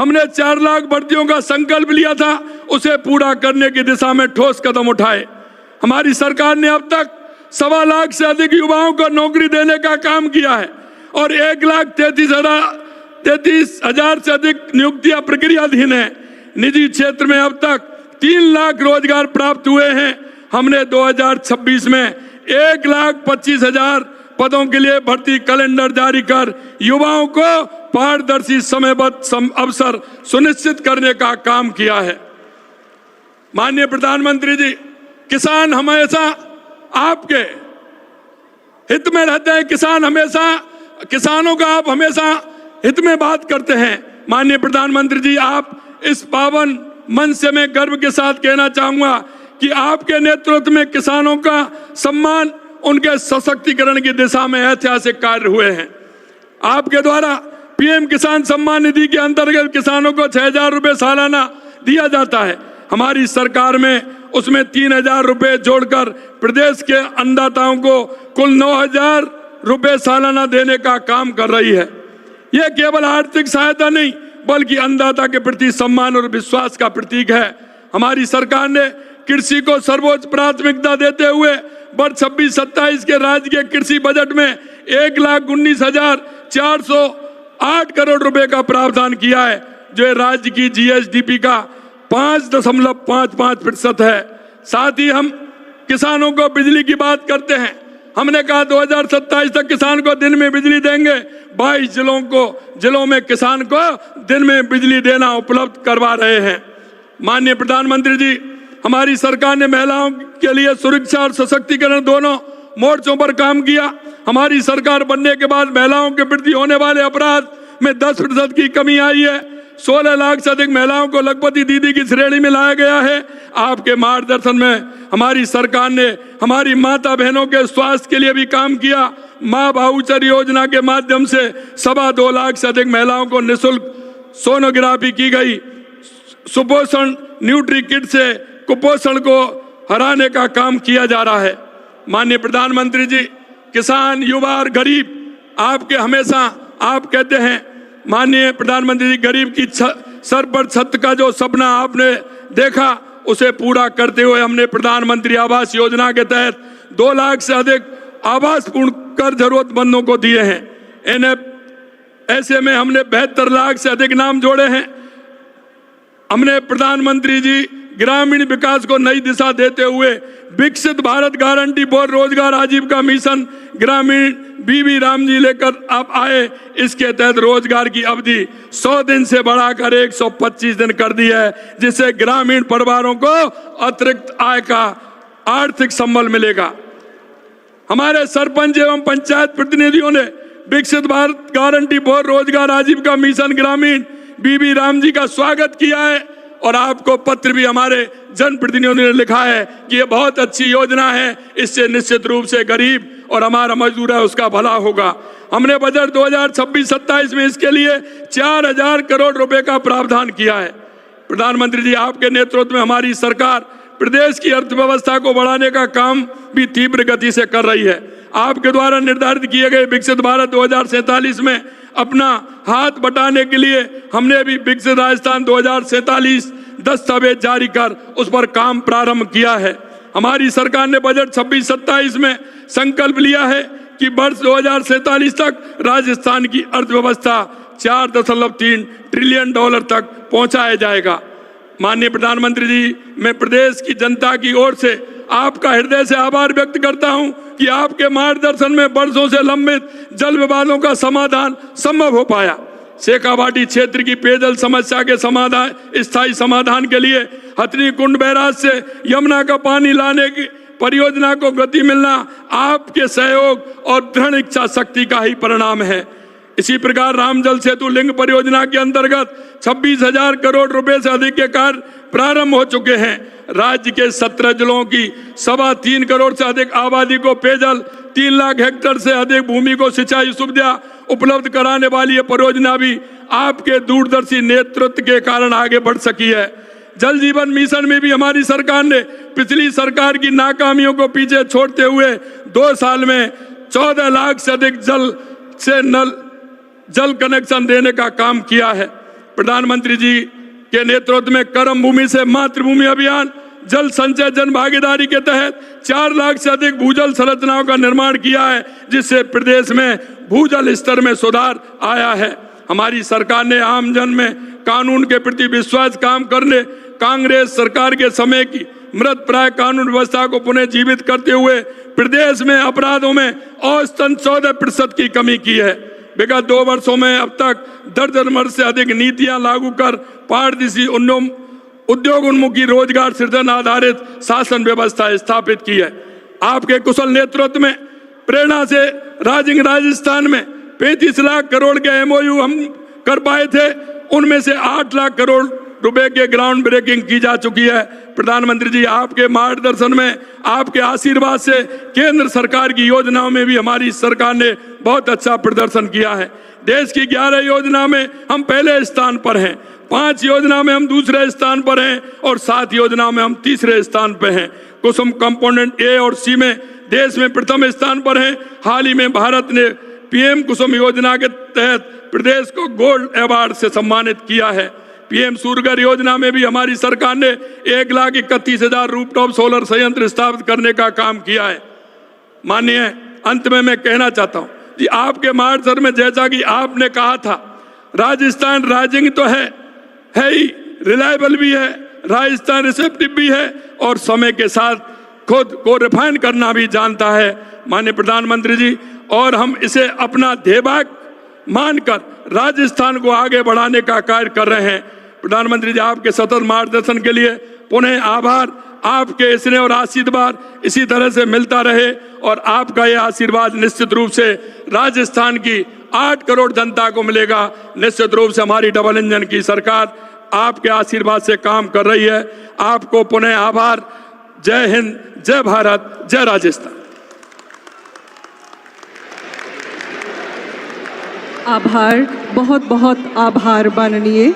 हमने 4 लाख भर्तियों का संकल्प लिया था, उसे पूरा करने की दिशा में ठोस कदम उठाए। हमारी सरकार ने अब तक 1.25 लाख से अधिक युवाओं को नौकरी देने का काम किया है और 1,33,000 से अधिक नियुक्तियां प्रक्रियाधीन है। निजी क्षेत्र में अब तक 3 लाख रोजगार प्राप्त हुए हैं। हमने 2026 में 1,25,000 पदों के लिए भर्ती कैलेंडर जारी कर युवाओं को पारदर्शी समयबद्ध अवसर सुनिश्चित करने का काम किया है। माननीय प्रधानमंत्री जी, किसान हमेशा आपके हित में रहते हैं। किसानों का आप हमेशा हित में बात करते हैं। माननीय प्रधानमंत्री जी, आप इस पावन मंच से मैं गर्व के साथ कहना चाहूंगा कि आपके नेतृत्व में किसानों का सम्मान, उनके सशक्तिकरण की दिशा में ऐतिहासिक कार्य हुए हैं। आपके द्वारा पीएम किसान सम्मान निधि के अंतर्गत किसानों को 6,000 रुपए सालाना दिया जाता है। हमारी सरकार में उसमें 3,000 रुपए जोड़कर प्रदेश के अन्नदाताओं को कुल 9,000 रुपए सालाना देने का काम कर रही है। यह केवल आर्थिक सहायता नहीं बल्कि अन्नदाता के प्रति सम्मान और विश्वास का प्रतीक है। हमारी सरकार ने कृषि को सर्वोच्च प्राथमिकता देते हुए वर्ष 26-27 के राज्य के कृषि बजट में 1,19,408 करोड़ रुपए का प्रावधान किया है, जो राज्य की जीएसडीपी का 5.55% है। साथ ही हम किसानों को बिजली की बात करते हैं। हमने कहा 2027 तक किसान को दिन में बिजली देंगे। 22 जिलों में किसान को दिन में बिजली देना उपलब्ध करवा रहे हैं। माननीय प्रधानमंत्री जी, हमारी सरकार ने महिलाओं के लिए सुरक्षा और सशक्तिकरण दोनों मोर्चों पर काम किया। हमारी सरकार बनने के बाद महिलाओं के प्रति होने वाले अपराध में 10% की कमी आई है। 16 लाख से अधिक महिलाओं को लखपति दीदी की श्रेणी में लाया गया है। आपके मार्गदर्शन में हमारी सरकार ने हमारी माता बहनों के स्वास्थ्य के लिए भी काम किया। माँ भाऊचर योजना के माध्यम से 2.25 लाख से अधिक महिलाओं को निःशुल्क सोनोग्राफी की गई। सुपोषण न्यूट्री किट से कुपोषण को हराने का काम किया जा रहा है। माननीय प्रधानमंत्री जी, किसान, युवा और गरीब आपके हमेशा आप कहते हैं। माननीय प्रधानमंत्री जी, गरीब की सर पर छत का जो सपना आपने देखा, उसे पूरा करते हुए हमने प्रधानमंत्री आवास योजना के तहत 2 लाख से अधिक आवास पूर्ण कर जरूरतमंदों को दिए हैं। ऐसे में हमने 72 लाख से अधिक नाम जोड़े हैं। हमने प्रधानमंत्री जी ग्रामीण विकास को नई दिशा देते हुए विकसित भारत गारंटी फॉर रोजगार आजीविका मिशन ग्रामीण बीबी राम जी लेकर आप आए। इसके तहत रोजगार की अवधि 100 दिन से बढ़ाकर 125 दिन कर दी है, जिससे ग्रामीण परिवारों को अतिरिक्त आय का आर्थिक संबल मिलेगा। हमारे सरपंच एवं पंचायत प्रतिनिधियों ने विकसित भारत गारंटी फॉर रोजगार आजीविका मिशन ग्रामीण बीबी राम जी का स्वागत किया है और आपको पत्र भी हमारे जनप्रतिनिधियों ने लिखा है कि ये बहुत अच्छी योजना है, इससे निश्चित रूप से गरीब और हमारा मजदूर है उसका भला होगा। हमने बजट 2026-27 में इसके लिए 4,000 करोड़ रुपए का प्रावधान किया है। प्रधानमंत्री जी, आपके नेतृत्व में हमारी सरकार प्रदेश की अर्थव्यवस्था को बढ़ाने का काम भी तीव्र गति से कर रही है। आपके द्वारा निर्धारित किए गए विकसित भारत 2047 में अपना हाथ बटाने के लिए हमने भी विकसित राजस्थान 2047 दस्तावेज जारी कर उस पर काम प्रारंभ किया है। हमारी सरकार ने बजट 26-27 में संकल्प लिया है कि वर्ष 2047 तक राजस्थान की अर्थव्यवस्था 4.3 ट्रिलियन डॉलर तक पहुंचाया जाएगा। माननीय प्रधानमंत्री जी, मैं प्रदेश की जनता की ओर से आपका हृदय से आभार व्यक्त करता हूं कि आपके मार्गदर्शन में वर्षों से लंबित जल विवादों का समाधान संभव हो पाया। शेखावाटी क्षेत्र की पेयजल समस्या के स्थायी समाधान के लिए हथनी कुंड बैराज से यमुना का पानी लाने की परियोजना को गति मिलना आपके सहयोग और दृढ़ इच्छा शक्ति का ही परिणाम है। इसी प्रकार रामजल सेतु लिंक परियोजना के अंतर्गत 26,000 करोड़ रुपए से अधिक के कार्य प्रारंभ हो चुके हैं। राज्य के 17 जिलों की 3.25 करोड़ से अधिक आबादी को पेयजल, 3 लाख हेक्टेयर से अधिक भूमि को सिंचाई सुविधा उपलब्ध कराने वाली यह परियोजना भी आपके दूरदर्शी नेतृत्व के कारण आगे बढ़ सकी है। जल जीवन मिशन में भी हमारी सरकार ने पिछली सरकार की नाकामियों को पीछे छोड़ते हुए 2 साल में 14 लाख से अधिक जल कनेक्शन देने का काम किया है। प्रधानमंत्री जी के नेतृत्व में कर्म भूमि से मातृभूमि अभियान, जल संचय जन भागीदारी के तहत 4 लाख से अधिक भूजल संरचनाओं का निर्माण किया है, जिससे प्रदेश में भूजल स्तर में सुधार आया है। हमारी सरकार ने आम जन में कानून के प्रति विश्वास काम करने कांग्रेस सरकार के समय की मृत प्राय कानून व्यवस्था को पुनः जीवित करते हुए प्रदेश में अपराधों में औसतन 14% की कमी की है। विगत 2 वर्षों में अब तक दर्जन वर्ष से अधिक नीतियां लागू कर पारदर्शी उद्योग उन्मुखी रोजगार सृजन आधारित शासन व्यवस्था स्थापित की है। आपके कुशल नेतृत्व में प्रेरणा से राजस्थान में 35 लाख करोड़ के MOU हम कर पाए थे, उनमें से 8 लाख करोड़ रुपए के ग्राउंड ब्रेकिंग की जा चुकी है। प्रधानमंत्री जी, आपके मार्गदर्शन में, आपके आशीर्वाद से केंद्र सरकार की योजनाओं में भी हमारी सरकार ने बहुत अच्छा प्रदर्शन किया है। देश की 11 योजना में हम पहले स्थान पर हैं, 5 योजना में हम दूसरे स्थान पर हैं और 7 योजनाओं में हम तीसरे स्थान पर हैं। कुसुम कंपोनेंट A और C में देश में प्रथम स्थान पर हैं। हाल ही में भारत ने PM कुसुम योजना के तहत प्रदेश को गोल्ड अवार्ड से सम्मानित किया है। PM सूर्यघर योजना में भी हमारी सरकार ने 1,31,000 रूफटॉप सोलर संयंत्र स्थापित करने का काम किया है। माननीय, अंत में मैं कहना चाहता हूं कि आपके मार्गदर्शन में, जैसा कि आपने कहा था, राजस्थान राइजिंग तो है ही, रिलायबल भी है, राजस्थान रिसेप्टिव भी है और समय के साथ खुद को रिफाइन करना भी जानता है। माननीय प्रधानमंत्री जी, और हम इसे अपना ध्येय मानकर राजस्थान को आगे बढ़ाने का कार्य कर रहे हैं। प्रधानमंत्री जी, आपके सतत मार्गदर्शन के लिए पुनः आभार। आपके स्नेह और आशीर्वाद इसी तरह से मिलता रहे और आपका यह आशीर्वाद निश्चित रूप से राजस्थान की 8 करोड़ जनता को मिलेगा। निश्चित रूप से हमारी डबल इंजन की सरकार आपके आशीर्वाद से काम कर रही है। आपको पुनः आभार। जय हिंद, जय भारत, जय राजस्थान। आभार, बहुत बहुत आभार माननीय